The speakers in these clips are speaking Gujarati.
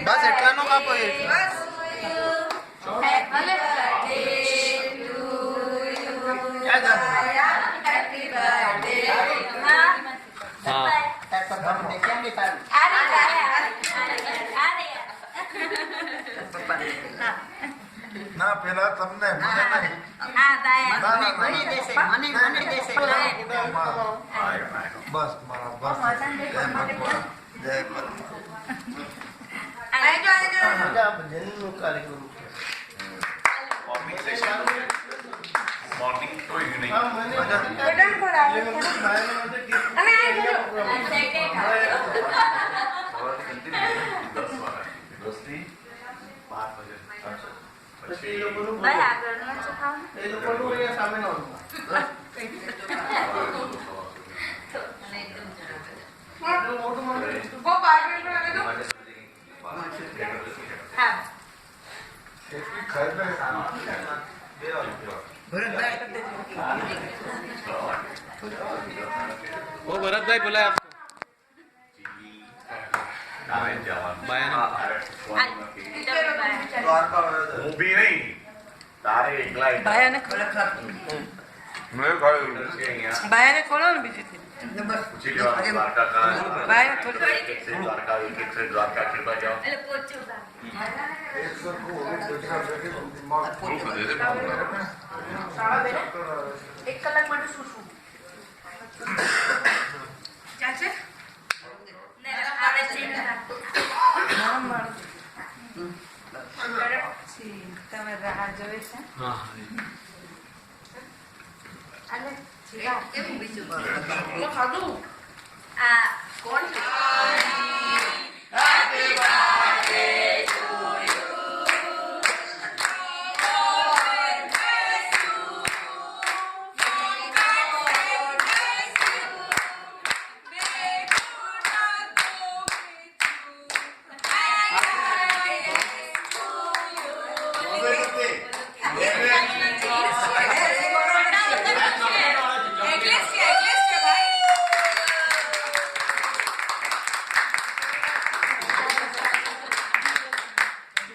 बस એટલા નો કાપો એ ના પેલા તમને મને નહીં હા દાયા મને દેશે મને દેશે બસ મારા બસ જય ભગવાન જય मॉर्निंग तो ही नहीं वो भरत भाई बुलाए आपको હું બી નહીં તારે એકલા બાયાને ખોલો મેં ખાયું બાયાને ખોલો ને બીજું પૂછી લેવા દ્વારકા કા બાયાને ખોલો દ્વારકા એક से દ્વારકા कृपा जाओ એક કલાક માટે શું શું ચાલશે ને આવે છે તમે રાહ જોઈ છે हाँ અલે જીગા કેવું બીજું ખાધું આ કોણ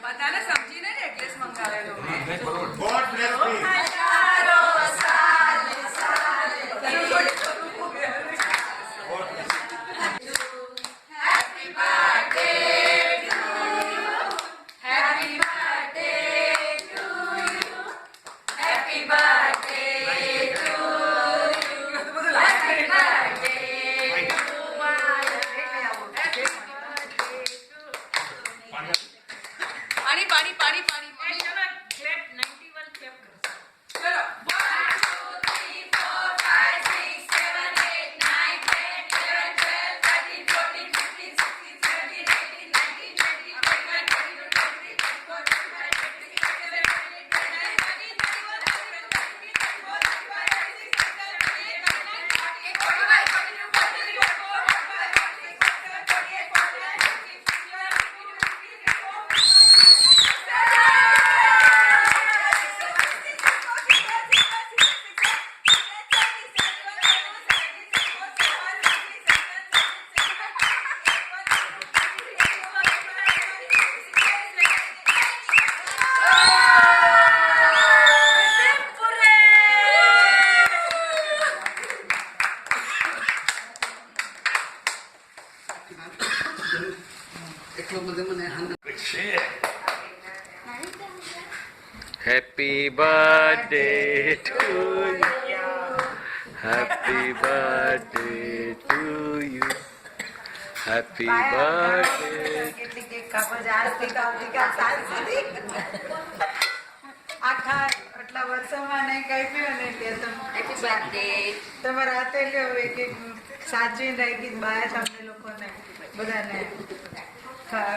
બધાને સમજીને જ એડ્રેસ મંગાવેલો God bless me. પાણી પાણી પાણી પાણી ચલો Happy birthday to you. Happy birthday to you. Happy birthday. કેટલી કેક કાપો છો આજથી આવતીકાલ સાંજ સુધી આખા આટલા વર્ષોમાં નહીં કાપ્યું ને તે તો હેપી બર્થડે તમારા હાથે લ્યો એક એક સાચવીને રાખી બાયા તમને લોકોને બધાને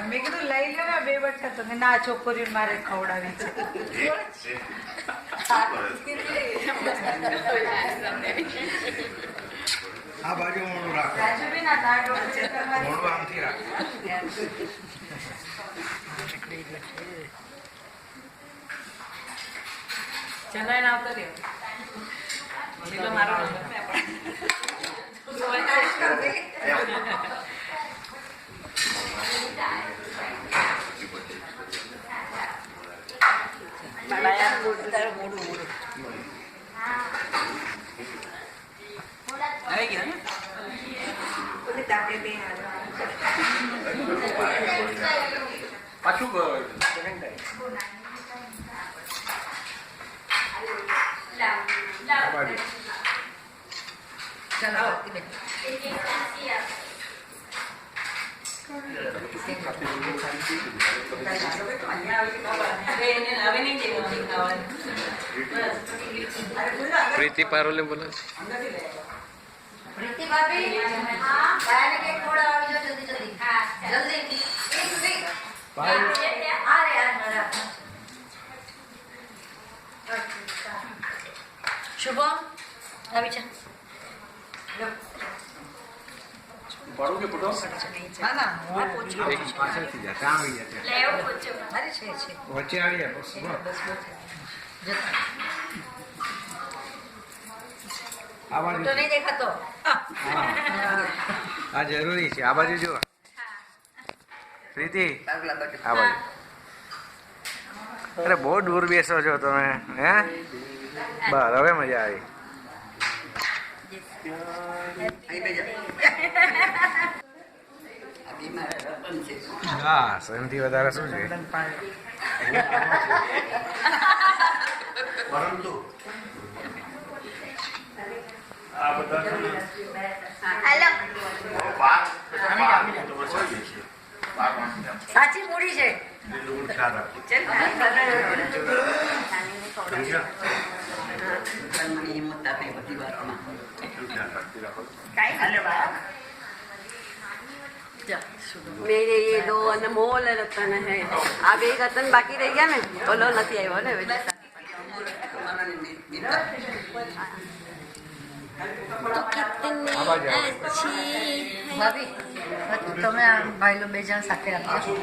મેં કીધું લઈ લો ને બે બટા તો ના છોકરીઓ મારે ખવડાવી છે આ બાજુ મોડું રાખો. રાજુ બી ના દાડો છે તમારી મોડું આમથી રાખો. ચલાઈને આવતો રહ્યો એટલે મારો આવી ગયો ને પાછું પ્રીતિ પારોલે બોલે પ્રીતિ ભાભી હા બાયાને કેક ખવડાવવા આવજો જલ્દી જલ્દી હા જલ્દી આ રે આ મારા શુભમ આવી છે પાડું કે ફોટો ના ના હું પૂછું પાછળથી જા, ત્યાં આવી જશે. લેવો પૂછું અરે છે વચ્ચે આવી જાય, બસ, બસ. આ બાજુ તો નહીં દેખાતો હા. આ જરૂરી છે. આ બાજુ જો પ્રીતિ, આ બાજુ. અરે બહુ દૂર બેસો છો તમે, હે? બસ હવે મજા આવી. હા, સૌથી વધારે શું છે? પરંતુ આ બધા હેલો સાચી મૂડી છે હિંમત આપે બધી વાતમાં मेरे ये दो अनमोल रतन है આ બે રતન બાકી રહી ગયા ને ઓલો નથી આવ્યો ને તો કિતની अच्छी ભાભી તમે આ ભાઈ લો બે જણ સાથે રાખજો